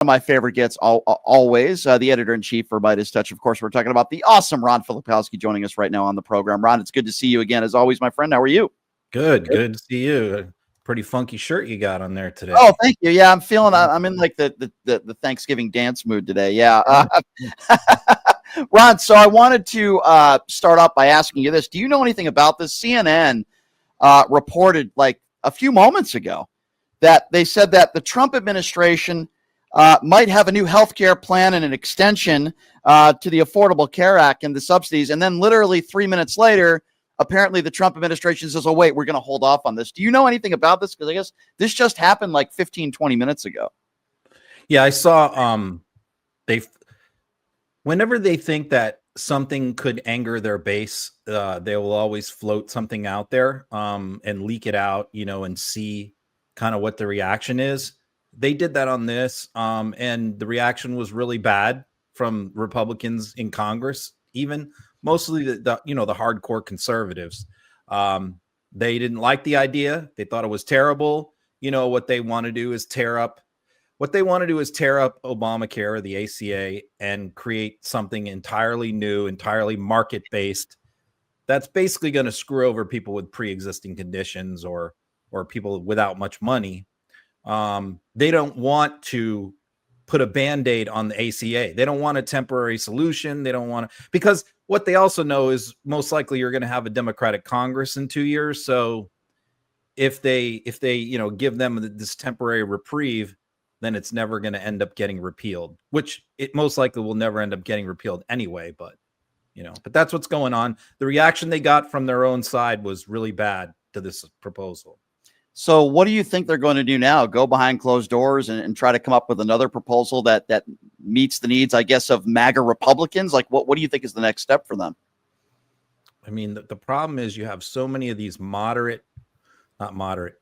of my favorite gets always, the editor-in-chief for Midas Touch. Of course, we're talking about the awesome Ron Filipkowski joining us right now on the program. Ron, it's good to see you again. As always, my friend, how are you? Good to see you. Pretty funky shirt you got on there today. Oh, thank you. Yeah, I'm in like the Thanksgiving dance mood today. Yeah. Ron, so I wanted to start off by asking you this. Do you know anything about this? CNN reported like a few moments ago that they said that the Trump administration might have a new health care plan and an extension to the Affordable Care Act and the subsidies. And then literally 3 minutes later, apparently the Trump administration says, oh, wait, we're going to hold off on this. Do you know anything about this? Because I guess this just happened like 15, 20 minutes ago. Yeah, I saw whenever they think that something could anger their base, they will always float something out there and leak it out, and see kind of what the reaction is. They did that on this, and the reaction was really bad from Republicans in Congress, even mostly the hardcore conservatives. They didn't like the idea. They thought it was terrible. What they want to do is tear up Obamacare or the ACA and create something entirely new, entirely market-based. That's basically going to screw over people with pre-existing conditions or people without much money. They don't want to put a Band-Aid on the ACA. They don't want a temporary solution. They don't want to, because what they also know is most likely you're going to have a Democratic Congress in 2 years. So if they give them this temporary reprieve, then it's never going to end up getting repealed, which it most likely will never end up getting repealed anyway. But that's what's going on. The reaction they got from their own side was really bad to this proposal. So what do you think they're going to do now? Go behind closed doors and try to come up with another proposal that meets the needs, I guess, of MAGA Republicans? Like, what do you think is the next step for them? I mean, the problem is you have so many of these not moderate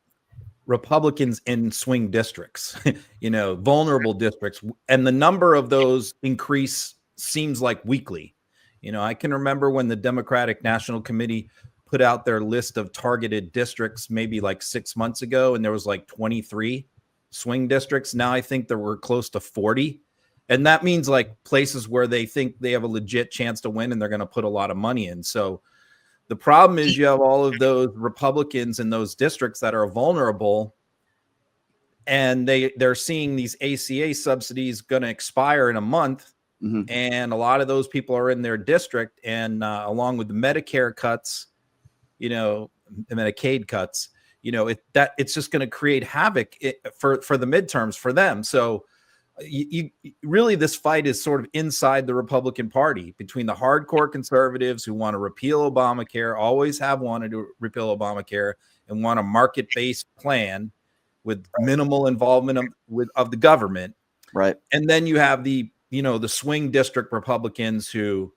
Republicans in swing districts, vulnerable districts, and the number of those increase seems like weekly. I can remember when the Democratic National Committee put out their list of targeted districts maybe like 6 months ago, and there was like 23 swing districts. Now I think there were close to 40. And that means like places where they think they have a legit chance to win and they're going to put a lot of money in. So the problem is you have all of those Republicans in those districts that are vulnerable, and they're seeing these ACA subsidies going to expire in a month. Mm-hmm. And a lot of those people are in their district, and along with the Medicare cuts, Medicaid cuts, it's just going to create havoc for the midterms for them. So you really, this fight is sort of inside the Republican Party between the hardcore conservatives who want to repeal Obamacare, always have wanted to repeal Obamacare, and want a market-based plan with minimal involvement of the government. Right. And then you have the swing district Republicans who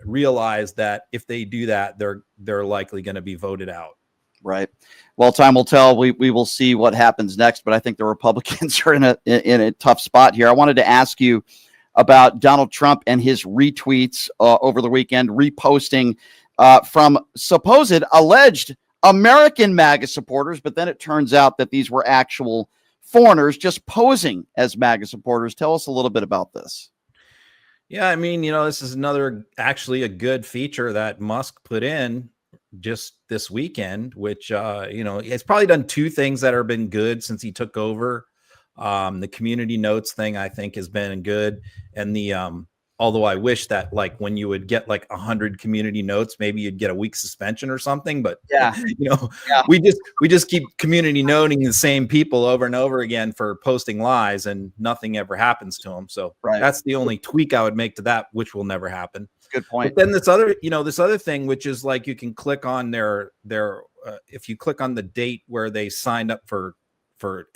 realize that if they do that, they're likely going to be voted out. Right. Well, time will tell. We will see what happens next, but I think the Republicans are in a tough spot here. I wanted to ask you about Donald Trump and his retweets over the weekend, reposting from supposed alleged American MAGA supporters, but then it turns out that these were actual foreigners just posing as MAGA supporters. Tell us a little bit about this. Yeah, I mean, this is actually a good feature that Musk put in just this weekend, which, he's probably done two things that have been good since he took over. The community notes thing, I think, has been good. And although I wish that like when you would get like 100 community notes, maybe you'd get a week suspension or something. But we just keep community noting the same people over and over again for posting lies, and nothing ever happens to them. So that's the only tweak I would make to that, which will never happen. Good point. But then this other thing, which is like you can click on their if you click on the date where they signed up for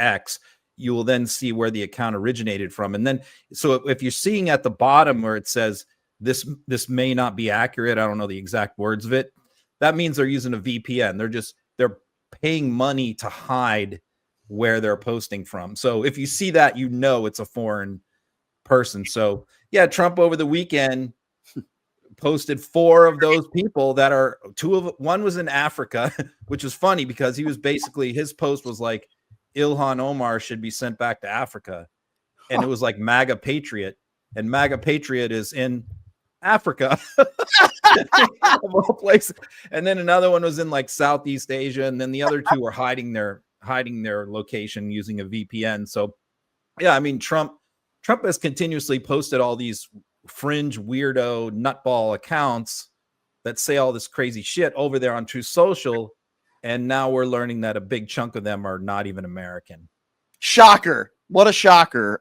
X, you will then see where the account originated from. And then, so if you're seeing at the bottom where it says this may not be accurate, I don't know the exact words of it, that means they're using a VPN. They're paying money to hide where they're posting from. So if you see that, it's a foreign person. So yeah, Trump over the weekend posted 4 of those people that are one was in Africa, which was funny because he was basically, his post was like, Ilhan Omar should be sent back to Africa. and it was like MAGA Patriot, and MAGA Patriot is in Africa, of all places. And then another one was in like Southeast Asia, and then the other two were hiding their location using a VPN. So yeah, I mean, Trump has continuously posted all these fringe weirdo nutball accounts that say all this crazy shit over there on Truth Social, and now we're learning that a big chunk of them are not even American. Shocker. What a shocker.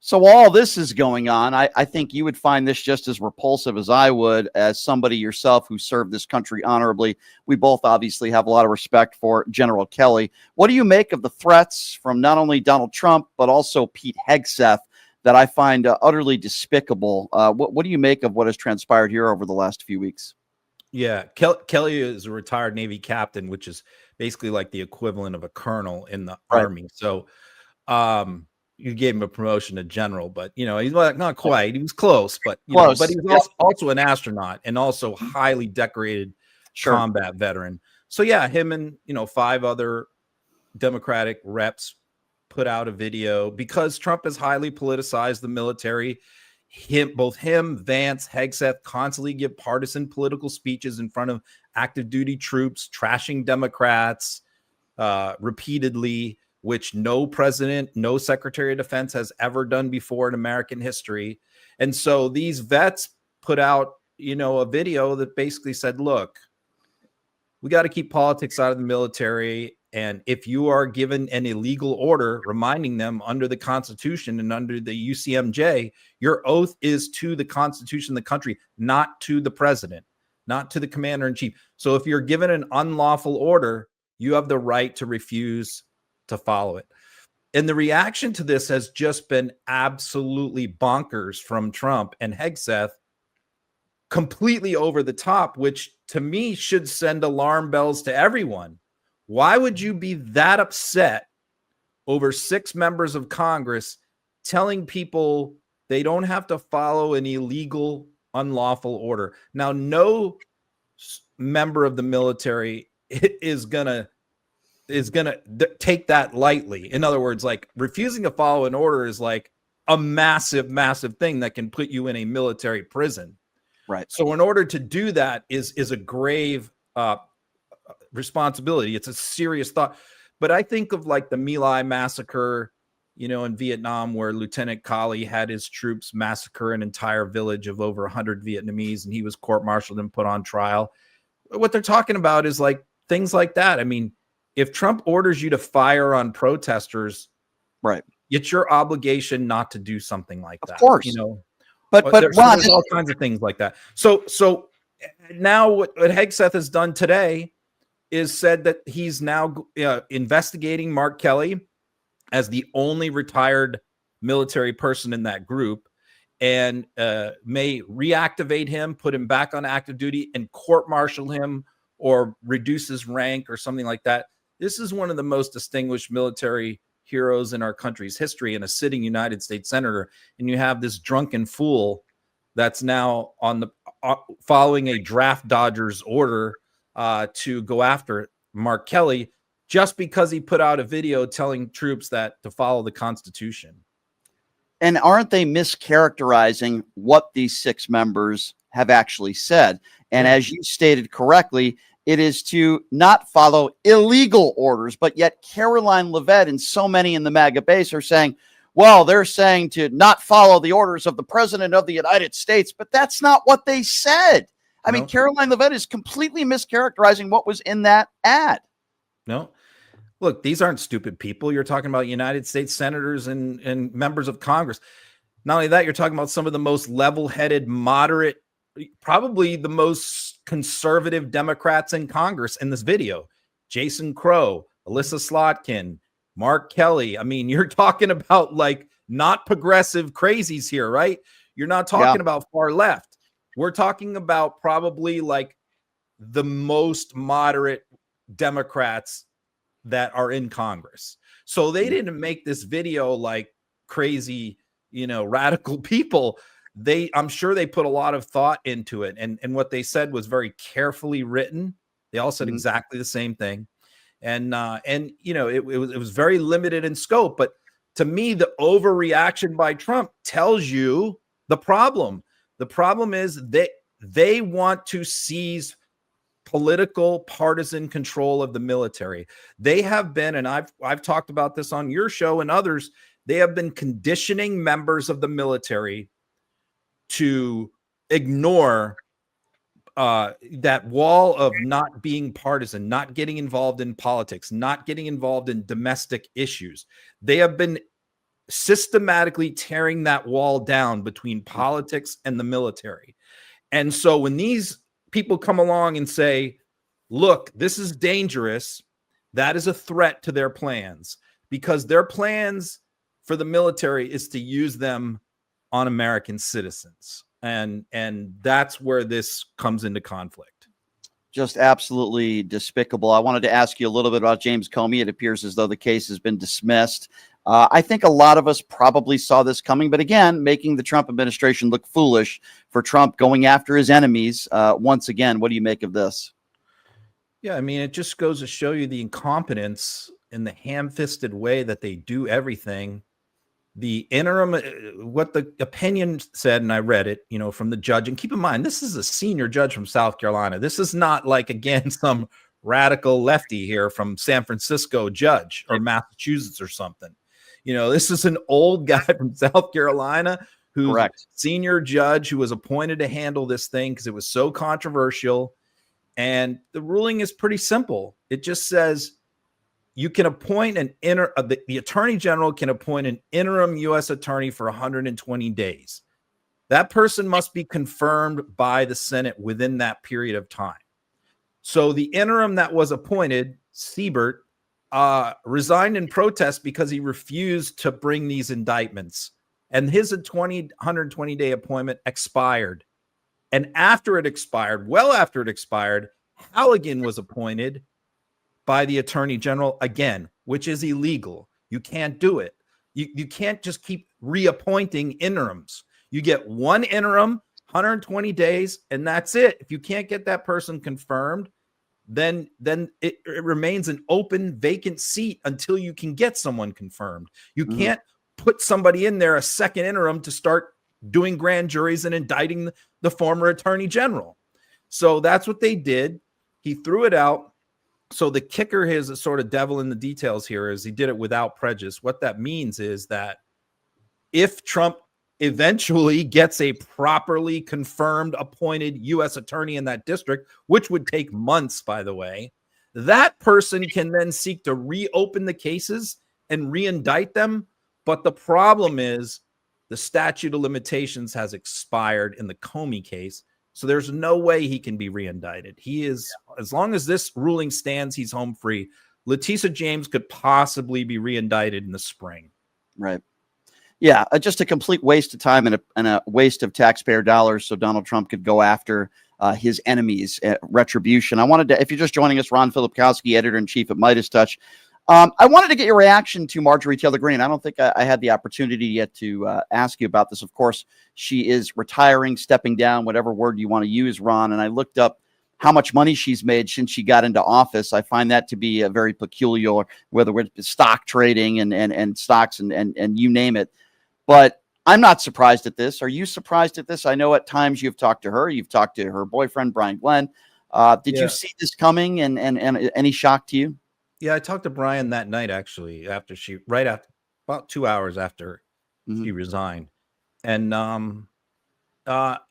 So all this is going on. I think you would find this just as repulsive as I would, as somebody yourself who served this country honorably. We both obviously have a lot of respect for General Kelly. What do you make of the threats from not only Donald Trump, but also Pete Hegseth that I find utterly despicable? What do you make of what has transpired here over the last few weeks? Yeah, Kelly is a retired Navy captain, which is basically like the equivalent of a colonel in the Army. So you gave him a promotion to general, but he's not quite. He was close, but but he was also an astronaut and also highly decorated combat veteran. So yeah, him and 5 other Democratic reps put out a video because Trump has highly politicized the military. Both him, Vance, Hegseth constantly give partisan political speeches in front of active duty troops, trashing Democrats repeatedly, which no president, no secretary of defense has ever done before in American history. And so these vets put out, a video that basically said, look, we got to keep politics out of the military. And if you are given an illegal order, reminding them under the Constitution and under the UCMJ, your oath is to the Constitution of the country, not to the president, not to the commander in chief. So if you're given an unlawful order, you have the right to refuse to follow it. And the reaction to this has just been absolutely bonkers from Trump and Hegseth, completely over the top, which to me should send alarm bells to everyone. Why would you be that upset over 6 members of Congress telling people they don't have to follow an illegal, unlawful order? Now, no member of the military is gonna take that lightly. In other words, like refusing to follow an order is like a massive, massive thing that can put you in a military prison. Right. So in order to do that is a grave responsibility. It's a serious thought. But I think of like the My Lai massacre, in Vietnam, where Lieutenant Colley had his troops massacre an entire village of over 100 Vietnamese, and he was court-martialed and put on trial. What they're talking about is like things like that. I mean, if Trump orders you to fire on protesters, right, it's your obligation not to do something like that. Of course. But there's all kinds of things like that. So now what Hegseth has done today is said that he's now investigating Mark Kelly as the only retired military person in that group, and may reactivate him, put him back on active duty, and court-martial him or reduce his rank or something like that. This is one of the most distinguished military heroes in our country's history and a sitting United States senator. And you have this drunken fool that's now following a draft dodger's order to go after Mark Kelly just because he put out a video telling troops that to follow the Constitution. And aren't they mischaracterizing what these 6 members have actually said? And as you stated correctly, it is to not follow illegal orders, but yet Caroline Leavitt and so many in the MAGA base are saying, well, they're saying to not follow the orders of the president of the United States, but that's not what they said. I mean, Caroline Leavitt is completely mischaracterizing what was in that ad. No, look, these aren't stupid people. You're talking about United States senators and members of Congress. Not only that, you're talking about some of the most level-headed, moderate, probably the most conservative Democrats in Congress in this video. Jason Crow, Alyssa Slotkin, Mark Kelly. I mean, you're talking about like not progressive crazies here, right? You're not talking about far left. We're talking about probably like the most moderate Democrats that are in Congress. So they didn't make this video like crazy, radical people. I'm sure they put a lot of thought into it. And what they said was very carefully written. They all said exactly the same thing. And it was very limited in scope, but to me, the overreaction by Trump tells you the problem. The problem is that they want to seize political partisan control of the military. They have been, and I've talked about this on your show and others, they have been conditioning members of the military to ignore that wall of not being partisan, not getting involved in politics, not getting involved in domestic issues. They have been systematically tearing that wall down between politics and the military. And so when these people come along and say, look, this is dangerous, that is a threat to their plans, because their plans for the military is to use them on American citizens. And that's where this comes into conflict. Just absolutely despicable. I wanted to ask you a little bit about James Comey. It appears as though the case has been dismissed. I think a lot of us probably saw this coming, but again, making the Trump administration look foolish for Trump going after his enemies. Once again, what do you make of this? Yeah, I mean, it just goes to show you the incompetence in the ham-fisted way that they do everything. The interim, what the opinion said, and I read it, from the judge. And keep in mind, this is a senior judge from South Carolina. This is not like, again, some radical lefty here from San Francisco judge or Massachusetts or something. This is an old guy from South Carolina who's Correct. Senior judge who was appointed to handle this thing because it was so controversial. And the ruling is pretty simple. It just says you can appoint the attorney general can appoint an interim U.S. attorney for 120 days. That person must be confirmed by the Senate within that period of time. So the interim that was appointed, Siebert, resigned in protest because he refused to bring these indictments. And his 120-day appointment expired. And after it expired, Halligan was appointed by the attorney general again, which is illegal. You can't do it. You can't just keep reappointing interims. You get one interim, 120 days, and that's it. If you can't get that person confirmed, then it remains an open, vacant seat until you can get someone confirmed. You can't put somebody in there, a second interim, to start doing grand juries and indicting the former attorney general. So that's what they did. He threw it out. So the kicker is a sort of devil in the details here is he did it without prejudice. What that means is that if Trump eventually gets a properly confirmed appointed U.S. attorney in that district, which would take months, by the way, that person can then seek to reopen the cases and reindict them. But the problem is the statute of limitations has expired in the Comey case. So there's no way he can be reindicted. He is, as long as this ruling stands, he's home free. Letitia James could possibly be reindicted in the spring. Right. Yeah, just a complete waste of time and a waste of taxpayer dollars so Donald Trump could go after his enemies at retribution. I wanted to, if you're just joining us, Ron Filipkowski, editor-in-chief at Midas Touch. I wanted to get your reaction to Marjorie Taylor Greene. I don't think I had the opportunity yet to ask you about this. Of course, she is retiring, stepping down, whatever word you want to use, Ron. And I looked up how much money she's made since she got into office. I find that to be a very peculiar, whether it's stock trading and stocks and you name it. But I'm not surprised at this. Are you surprised at this? I know at times you've talked to her. You've talked to her boyfriend, Brian Glenn. Did you see this coming and any shock to you? Yeah, I talked to Brian that night, actually, after about 2 hours after she resigned. And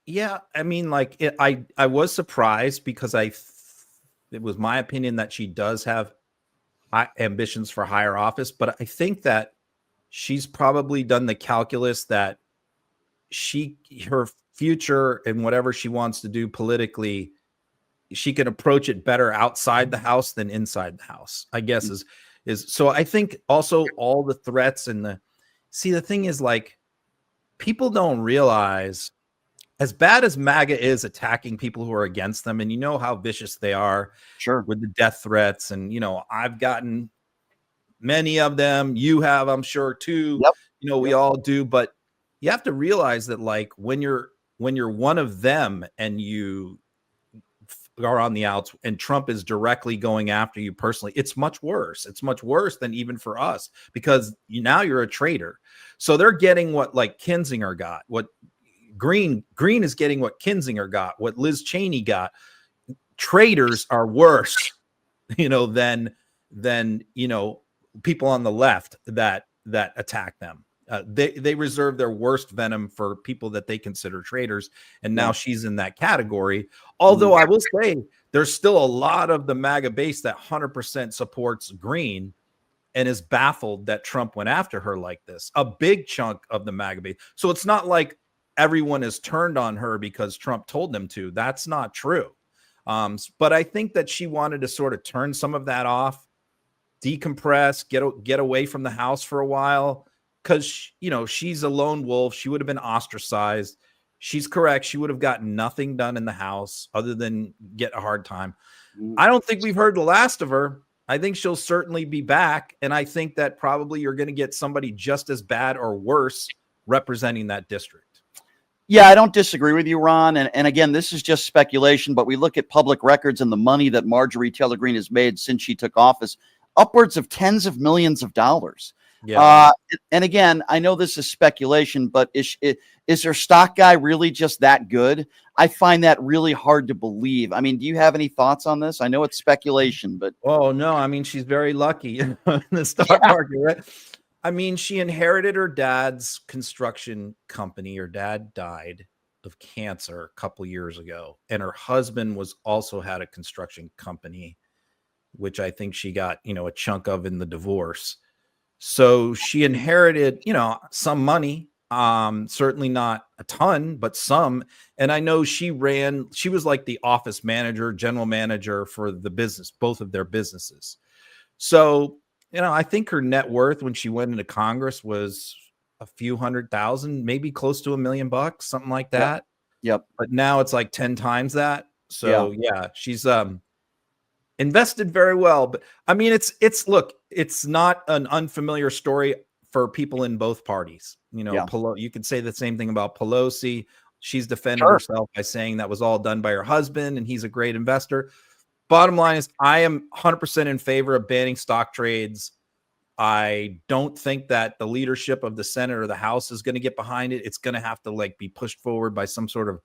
yeah, I mean, like I was surprised because it was my opinion that she does have high ambitions for higher office, but I think that she's probably done the calculus that her future and whatever she wants to do politically, she can approach it better outside the house than inside the house, I guess is so. I think also all the threats and the thing is, like, people don't realize, as bad as MAGA is attacking people who are against them, and you know how vicious they are, sure, with the death threats, and I've gotten many of them. You have, I'm sure, too. Yep. We all do, but you have to realize that, like, when you're one of them and you are on the outs and Trump is directly going after you personally, it's much worse. It's much worse than even for us, because now you're a traitor. So they're getting what like Kinzinger got, what Green is getting what Kinzinger got, what Liz Cheney got. Traitors are worse, than people on the left that attack them. They reserve their worst venom for people that they consider traitors, and now she's in that category. Although I will say there's still a lot of the MAGA base that 100% supports Green and is baffled that Trump went after her like this. A big chunk of the MAGA base. So it's not like everyone is turned on her because Trump told them to. That's not true. But I think that she wanted to sort of turn some of that off, decompress, get away from the house for a while, because she's a lone wolf. She would have been ostracized. She's correct. She would have gotten nothing done in the house other than get a hard time. I don't think we've heard the last of her. I think she'll certainly be back, and I think that probably you're going to get somebody just as bad or worse representing that district. Yeah, I don't disagree with you, Ron. And again, this is just speculation, but we look at public records and the money that Marjorie Taylor Greene has made since she took office, upwards of tens of millions of dollars. Yeah. And again, I know this is speculation, but is her stock guy really just that good? I find that really hard to believe. I mean, do you have any thoughts on this? I know it's speculation, but oh no, I mean, she's very lucky in the stock market, right? I mean, she inherited her dad's construction company. Her dad died of cancer a couple years ago, and her husband also had a construction company, which I think she got, a chunk of in the divorce. So she inherited, some money, certainly not a ton, but some. And I know she was like the office manager, general manager for the business, both of their businesses. So, I think her net worth when she went into Congress was a few $100,000, maybe close to $1 million, something like that. Yep. But now it's like 10 times that. So yeah she's invested very well. But I mean, it's not an unfamiliar story for people in both parties. You could say the same thing about Pelosi. She's defended herself by saying that was all done by her husband and he's a great investor. Bottom line is I am 100% in favor of banning stock trades. I don't think that the leadership of the Senate or the House is going to get behind it. It's going to have to be pushed forward by some sort of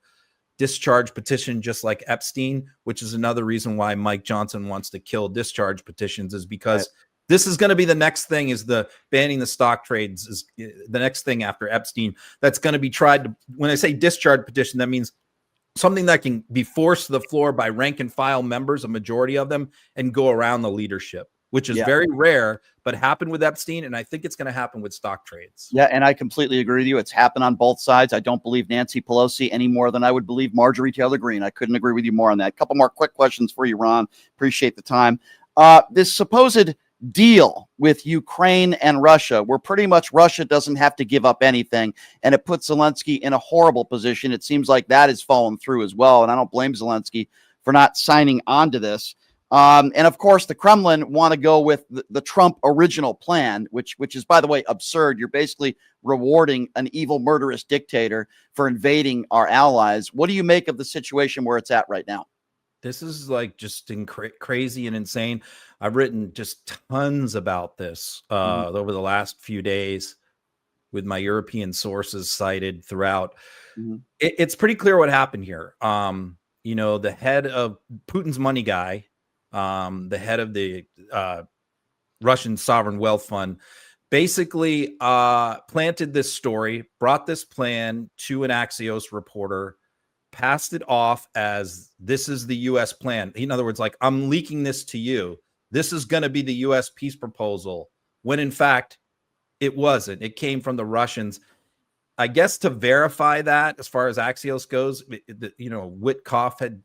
discharge petition, just like Epstein, which is another reason why Mike Johnson wants to kill discharge petitions, is because this is going to be the next thing, is the banning the stock trades is the next thing after Epstein. That's going to be tried. When I say discharge petition, that means something that can be forced to the floor by rank and file members, a majority of them, and go around the leadership, which is very rare, but happened with Epstein. And I think it's going to happen with stock trades. Yeah. And I completely agree with you. It's happened on both sides. I don't believe Nancy Pelosi any more than I would believe Marjorie Taylor Greene. I couldn't agree with you more on that. A couple more quick questions for you, Ron. Appreciate the time. This supposed deal with Ukraine and Russia, where pretty much Russia doesn't have to give up anything, and it puts Zelensky in a horrible position. It seems like that has fallen through as well, and I don't blame Zelensky for not signing on to this. And of course, the Kremlin want to go with the Trump original plan, which is, by the way, absurd. You're basically rewarding an evil, murderous dictator for invading our allies. What do you make of the situation where it's at right now? This is just crazy and insane. I've written just tons about this over the last few days with my European sources cited throughout. It's pretty clear what happened here. The head of Putin's money guy, the head of the Russian Sovereign Wealth Fund, basically planted this story, brought this plan to an Axios reporter, passed it off as this is the U.S. plan. In other words, I'm leaking this to you. This is going to be the U.S. peace proposal, when in fact it wasn't. It came from the Russians. I guess to verify that, as far as Axios goes, Witkoff had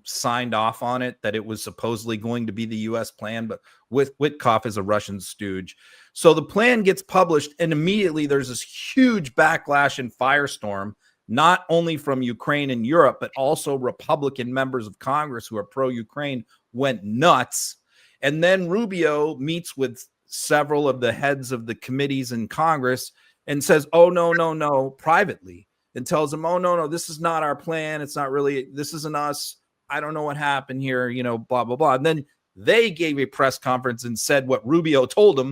signed off on it, that it was supposedly going to be the U.S. plan, but Witkoff is a Russian stooge. So the plan gets published, and immediately there's this huge backlash and firestorm, not only from Ukraine and Europe, but also Republican members of Congress who are pro-Ukraine went nuts. And then Rubio meets with several of the heads of the committees in Congress and says, oh, no, privately, and tells them, oh, no, this is not our plan. It's not really, this isn't us. I don't know what happened here, you know, blah, blah, blah. And then they gave a press conference and said what Rubio told them.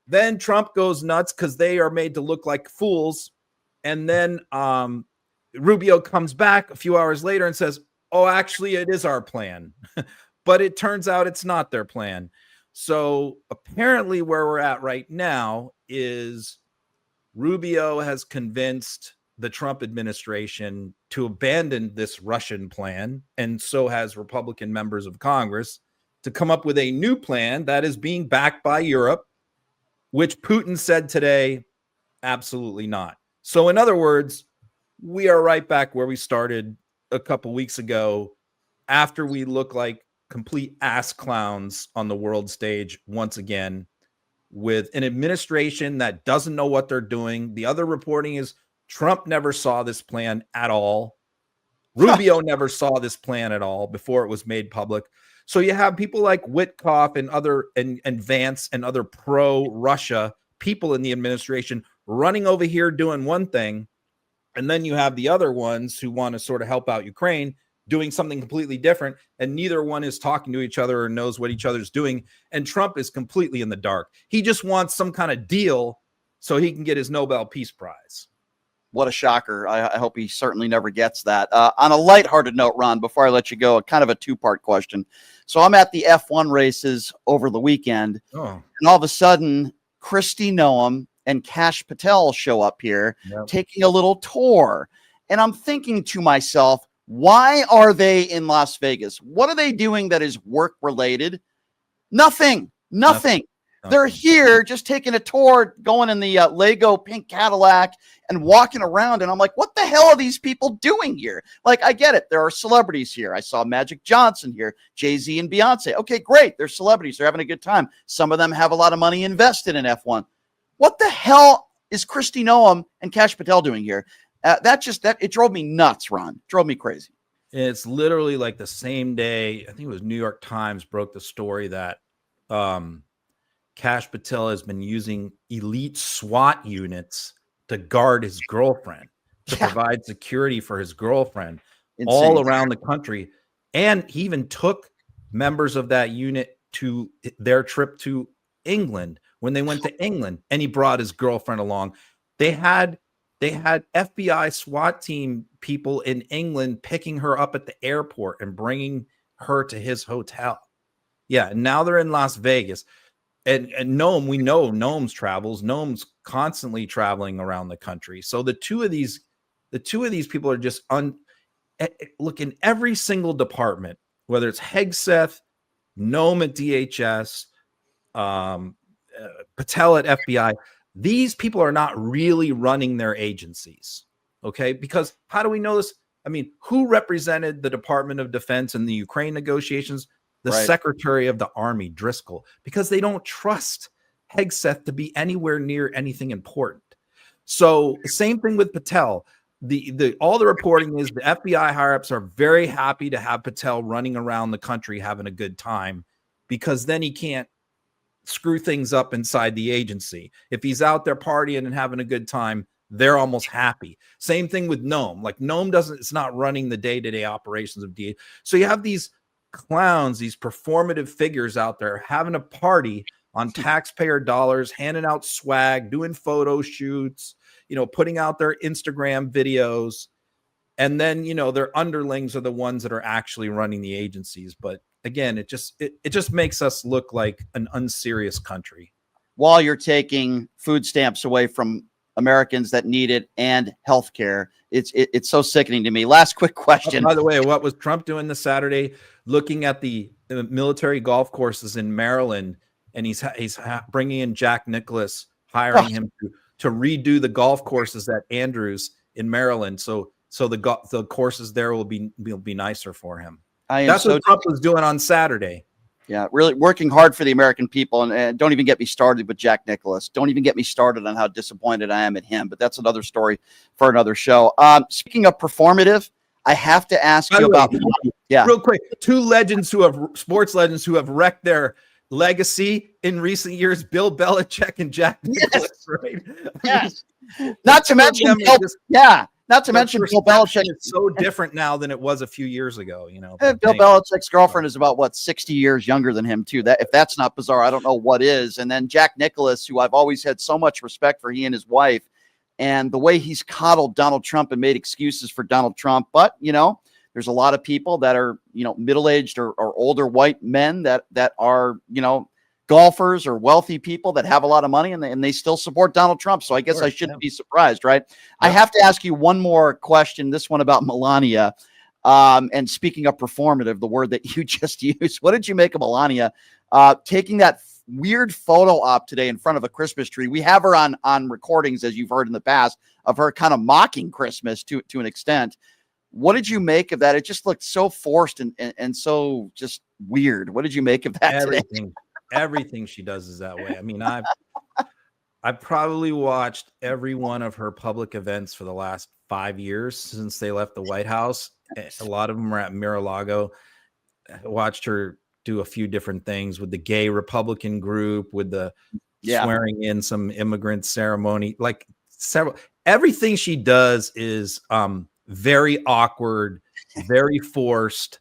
Then Trump goes nuts because they are made to look like fools. And then Rubio comes back a few hours later and says, oh, actually, it is our plan. But it turns out it's not their plan. So apparently where we're at right now is Rubio has convinced the Trump administration to abandon this Russian plan, and so has Republican members of Congress, to come up with a new plan that is being backed by Europe, which Putin said today, absolutely not. So in other words, we are right back where we started a couple weeks ago, after we look like complete ass clowns on the world stage once again, with an administration that doesn't know what they're doing. The other reporting is Trump never saw this plan at all. Rubio never saw this plan at all before it was made public. So you have people like Witkoff and other and Vance and other pro-Russia people in the administration running over here doing one thing. And then you have the other ones who want to sort of help out Ukraine doing something completely different, and neither one is talking to each other or knows what each other's doing. And Trump is completely in the dark. He just wants some kind of deal so he can get his Nobel Peace Prize. What a shocker. I hope he certainly never gets that. On a lighthearted note, Ron, before I let you go, kind of a two-part question. So I'm at the F1 races over the weekend, and all of a sudden, Kristi Noem and Kash Patel show up here, taking a little tour. And I'm thinking to myself, why are they in Las Vegas? What are they doing that is work-related? Nothing. They're here just taking a tour, going in the Lego pink Cadillac and walking around. And I'm like, what the hell are these people doing here? Like, I get it. There are celebrities here. I saw Magic Johnson here, Jay-Z and Beyonce. Okay, great. They're celebrities. They're having a good time. Some of them have a lot of money invested in F1. What the hell is Kristi Noem and Kash Patel doing here? It drove me nuts, Ron. It drove me crazy. It's literally like the same day. I think it was New York Times broke the story that Kash Patel has been using elite SWAT units to guard his girlfriend, to provide security for his girlfriend all around the country. And he even took members of that unit to their trip to England when they went to England, and he brought his girlfriend along. They had FBI SWAT team people in England picking her up at the airport and bringing her to his hotel. Yeah, and now they're in Las Vegas. And Noem, we know Noem's travels. Noem's constantly traveling around the country. So the two of these people are just look in every single department, whether it's Hegseth, Noem at DHS, Patel at FBI. These people are not really running their agencies, okay? Because how do we know this? I mean, who represented the Department of Defense in the Ukraine negotiations? The Secretary of the Army, Driscoll, because they don't trust Hegseth to be anywhere near anything important. So same thing with Patel. All the reporting is the FBI higher-ups are very happy to have Patel running around the country having a good time, because then he can't screw things up inside the agency. If he's out there partying and having a good time, they're almost happy. Same thing with Noem. Like Noem it's not running the day-to-day operations of DA. So you have these clowns, these performative figures out there having a party on taxpayer dollars, handing out swag, doing photo shoots, putting out their Instagram videos. And then, their underlings are the ones that are actually running the agencies. But again, it just makes us look like an unserious country. While you're taking food stamps away from Americans that need it and healthcare, it's so sickening to me. Last quick question. By the way, what was Trump doing this Saturday? Looking at the military golf courses in Maryland, and he's bringing in Jack Nicklaus, hiring him to redo the golf courses at Andrews in Maryland. So the courses there will be nicer for him. That's what Trump was doing on Saturday. Yeah, really working hard for the American people. And don't even get me started with Jack Nicklaus. Don't even get me started on how disappointed I am at him. But that's another story for another show. Speaking of performative, I have to ask you about real quick. Two sports legends who have wrecked their legacy in recent years: Bill Belichick and Jack Nicklaus. Right? Yes. Not to mention, Not to mention Bill Belichick is so different now than it was a few years ago. You know, Bill Belichick's girlfriend is about what 60 years younger than him too. That if that's not bizarre, I don't know what is. And then Jack Nicklaus, who I've always had so much respect for, he and his wife, and the way he's coddled Donald Trump and made excuses for Donald Trump. But you know, there's a lot of people that are, you know, middle-aged or older white men that are, you know, golfers or wealthy people that have a lot of money, and they still support Donald Trump. So I guess I shouldn't be surprised, right? Yeah. I have to ask you one more question, this one about Melania. And speaking of performative, the word that you just used, what did you make of Melania taking that weird photo op today in front of a Christmas tree? We have her on recordings, as you've heard in the past, of her kind of mocking Christmas to an extent. What did you make of that? It just looked so forced and so just weird. What did you make of that today? Everything she does is that way. I mean, I've probably watched every one of her public events for the last 5 years since they left the White House. A lot of them are at Mar-a-Lago. I watched her do a few different things with the gay Republican group, with the swearing in some immigrant ceremony, like everything she does is very awkward, very forced.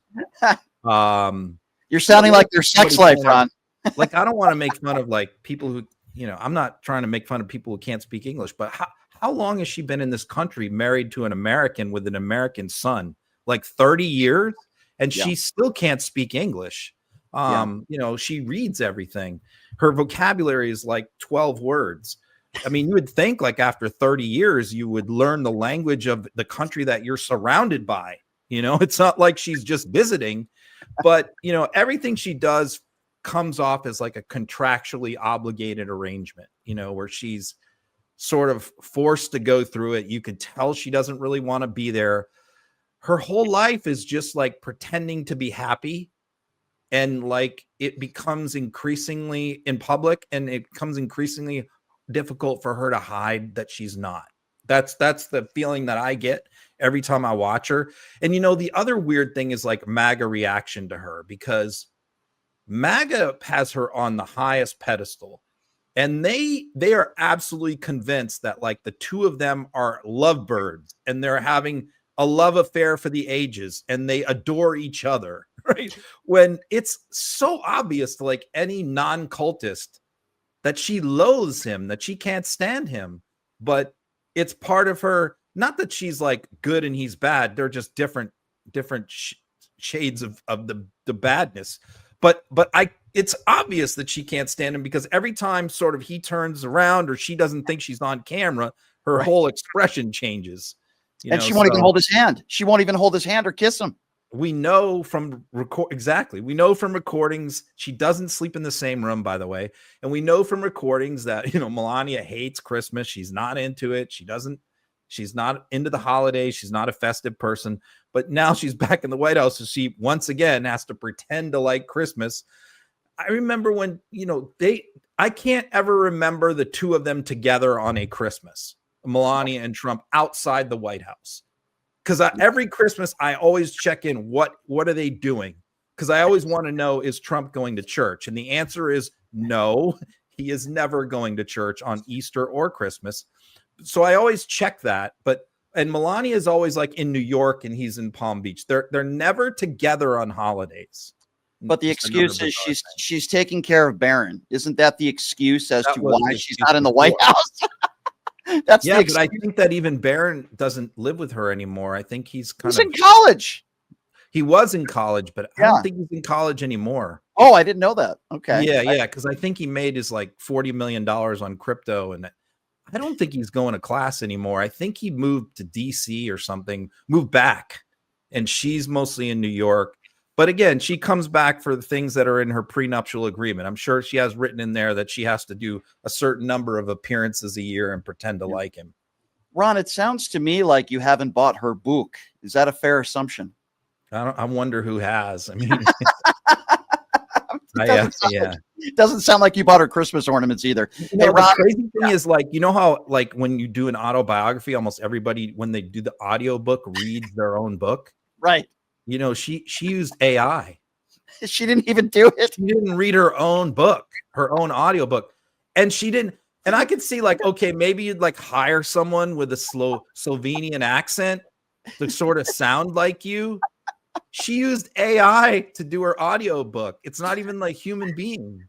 You're sounding like your sex life, Ron. Like, I don't want to make fun of like people who, you know, I'm not trying to make fun of people who can't speak English, but how long has she been in this country, married to an American with an American son? Like 30 years, and she still can't speak English. You know, she reads everything. Her vocabulary is like 12 words. I mean, you would think like after 30 years, you would learn the language of the country that you're surrounded by. You know, it's not like she's just visiting, but, you know, everything she does comes off as like a contractually obligated arrangement, you know, where she's sort of forced to go through it. You could tell she doesn't really want to be there. Her whole life is just like pretending to be happy. And like it becomes increasingly in public, and it becomes increasingly difficult for her to hide that she's not. That's the feeling that I get every time I watch her. And, you know, the other weird thing is like MAGA reaction to her, because MAGA has her on the highest pedestal, and they are absolutely convinced that like the two of them are lovebirds, and they're having a love affair for the ages, and they adore each other, right? When it's so obvious to like any non-cultist that she loathes him, that she can't stand him, but it's part of her. Not that she's like good and he's bad. They're just different shades of the badness. But it's obvious that she can't stand him, because every time sort of he turns around or she doesn't think she's on camera, her whole expression changes. And she won't even hold his hand. She won't even hold his hand or kiss him. We know from we know from recordings, she doesn't sleep in the same room, by the way. And we know from recordings that, you know, Melania hates Christmas. She's not into it. She's not into the holidays. She's not a festive person. But now she's back in the White House, so she once again has to pretend to like Christmas. I remember when, you know, I can't ever remember the two of them together on a Christmas, Melania and Trump, outside the White House. Because every Christmas, I always check in, what are they doing? Because I always want to know, is Trump going to church? And the answer is no, he is never going to church on Easter or Christmas. So I always check that. And Melania is always like in New York and he's in Palm Beach. They're never together on holidays. But the excuse is she's taking care of Barron. Isn't that the excuse as to why she's not in the White House? That's the excuse. But I think that even Barron doesn't live with her anymore. I think he's in college. He was in college, but I don't think he's in college anymore. Oh, I didn't know that. Okay. Yeah, because I think he made his like $40 million on crypto, and I don't think he's going to class anymore. I think he moved to DC or something, moved back, and she's mostly in New York. But again, she comes back for the things that are in her prenuptial agreement. I'm sure she has written in there that she has to do a certain number of appearances a year and pretend to like him. Ron, it sounds to me like you haven't bought her book. Is that a fair assumption? I wonder who has. I mean, it doesn't sound like you bought her Christmas ornaments either. You know, the crazy thing is, like, you know how like when you do an autobiography, almost everybody, when they do the audio book, reads their own book. Right. You know, she used AI. She didn't even do it. She didn't read her own book, her own audio book. And she didn't. And I could see like, okay, maybe you'd like hire someone with a Slovenian accent to sort of sound like you. She used AI to do her audio book. It's not even like human being.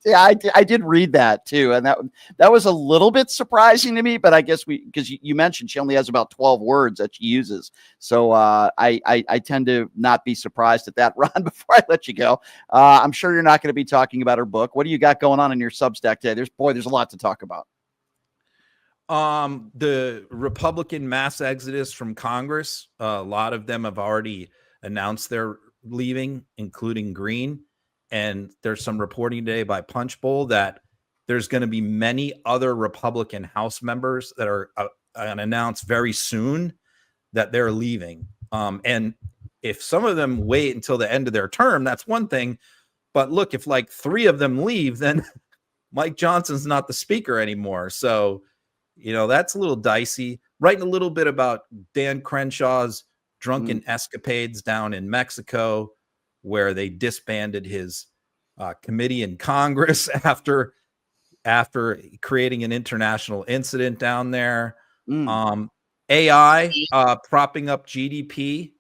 Yeah, I did read that too, and that was a little bit surprising to me. But I guess because you mentioned she only has about 12 words that she uses, so I tend to not be surprised at that. Ron, before I let you go, I'm sure you're not going to be talking about her book. What do you got going on in your Substack today? There's a lot to talk about. The Republican mass exodus from Congress. A lot of them have already announced they're leaving, including Greene. And there's some reporting today by Punchbowl that there's going to be many other Republican House members that are announced very soon that they're leaving. And if some of them wait until the end of their term, that's one thing. But look, if like 3 of them leave, then Mike Johnson's not the speaker anymore. So, that's a little dicey. Writing a little bit about Dan Crenshaw's drunken escapades down in Mexico, where they disbanded his committee in Congress after creating an international incident down there. AI propping up GDP,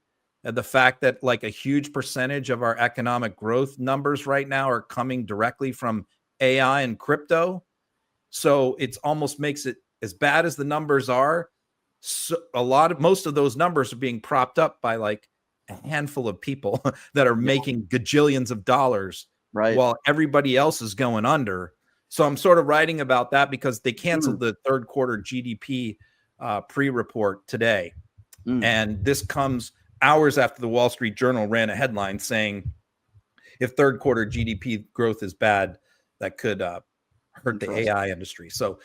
and the fact that like a huge percentage of our economic growth numbers right now are coming directly from AI and crypto. So it's almost makes it as bad as the numbers are. So most of those numbers are being propped up by like a handful of people that are making gajillions of dollars, right, while everybody else is going under. So I'm sort of writing about that because they canceled the third quarter GDP pre-report today. And this comes hours after the Wall Street Journal ran a headline saying if third quarter GDP growth is bad, that could hurt the AI industry. So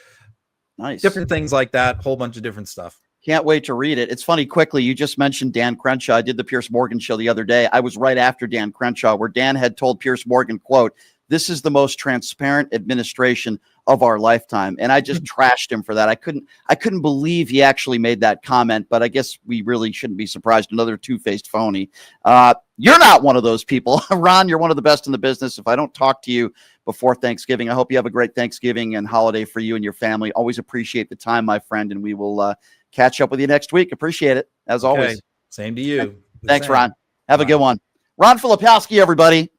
nice. Different things like that, whole bunch of different stuff. Can't wait to read it. It's funny, quickly, you just mentioned Dan Crenshaw. I did the Piers Morgan show the other day. I was right after Dan Crenshaw, where Dan had told Piers Morgan, quote, "This is the most transparent administration of our lifetime." And I just trashed him for that. I couldn't believe he actually made that comment, but I guess we really shouldn't be surprised. Another two-faced phony. You're not one of those people. Ron, you're one of the best in the business. If I don't talk to you before Thanksgiving, I hope you have a great Thanksgiving and holiday for you and your family. Always appreciate the time, my friend, and we will catch up with you next week. Appreciate it, as always. Same to you. Thanks, Ron. Have a good one. Ron Filipkowski, everybody.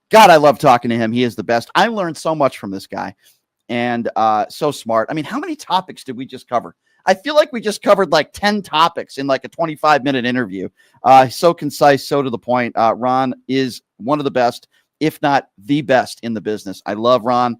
God, I love talking to him. He is the best. I learned so much from this guy, and so smart. I mean, how many topics did we just cover? I feel like we just covered like 10 topics in like a 25-minute interview. So concise, so to the point. Ron is one of the best, if not the best in the business. I love Ron.